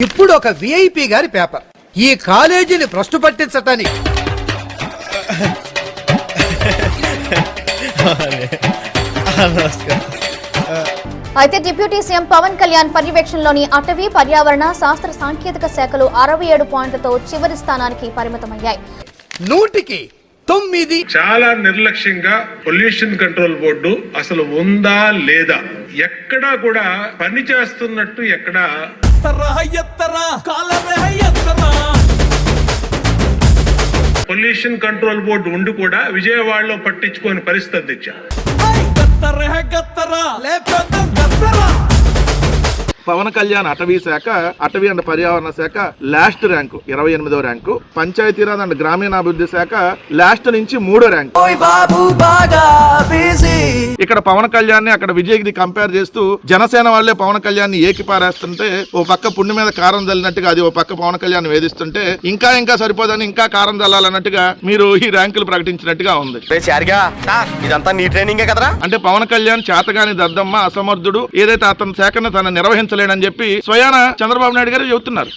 ఇప్పుడు ఒక విఐపి గారి పేపర్ ఈ కాలేజీని భ్రష్టు పట్టించటానికి అయితే డిప్యూటీ సీఎం పవన్ కళ్యాణ్ పర్యవేక్షణలోని అటవీ పర్యావరణ శాస్త్ర సాంకేతిక శాఖలు 67 పాయింట్లతో చివరి స్థానానికి పరిమితమయ్యాయి. 100కి 9 చాలా నిర్లక్ష్యంగా పొల్యూషన్ కంట్రోల్ బోర్డు అసలు ఉందా లేదా, ఎక్కడా కూడా పని చేస్తున్నట్టు ఎక్కడా పొల్యూషన్ కంట్రోల్ బోర్డు ఉండి కూడా విజయవాడలో పట్టించుకోని పరిస్థితి తెచ్చారు. పవన్ కళ్యాణ్ అటవీ శాఖ, అటవీ అండ్ పర్యావరణ శాఖ లాస్ట్ ర్యాంకు 28వ ర్యాంకు, పంచాయతీరాజ్ అండ్ గ్రామీణాభివృద్ధి శాఖ లాస్ట్ నుంచి 3వ ర్యాంకు. ఇక్కడ పవన్ కళ్యాణ్ ని అక్కడ విజయ్కి కంపేర్ చేస్తూ జనసేన వాళ్ళే పవన్ కళ్యాణ్ ని ఏకిపారేస్తుంటే, ఓ పక్క పుండి మీద కారం చల్లినట్టుగా అది ఓ పక్క పవన్ కళ్యాణ్ వేధిస్తుంటే, ఇంకా సరిపోదని ఇంకా కారం చల్లాలన్నట్టుగా మీరు ఈ ర్యాంకులు ప్రకటించినట్టుగా ఉంది. ఇదంతా నీ ట్రైనింగే కదరా. అంటే పవన్ కళ్యాణ్ చేతగాని దద్దమ్మ, అసమర్థుడు, ఏదైతే అతని శాఖను తన నిర్వహించలేడని చెప్పి స్వయాన చంద్రబాబు నాయుడు గారు చెబుతున్నారు.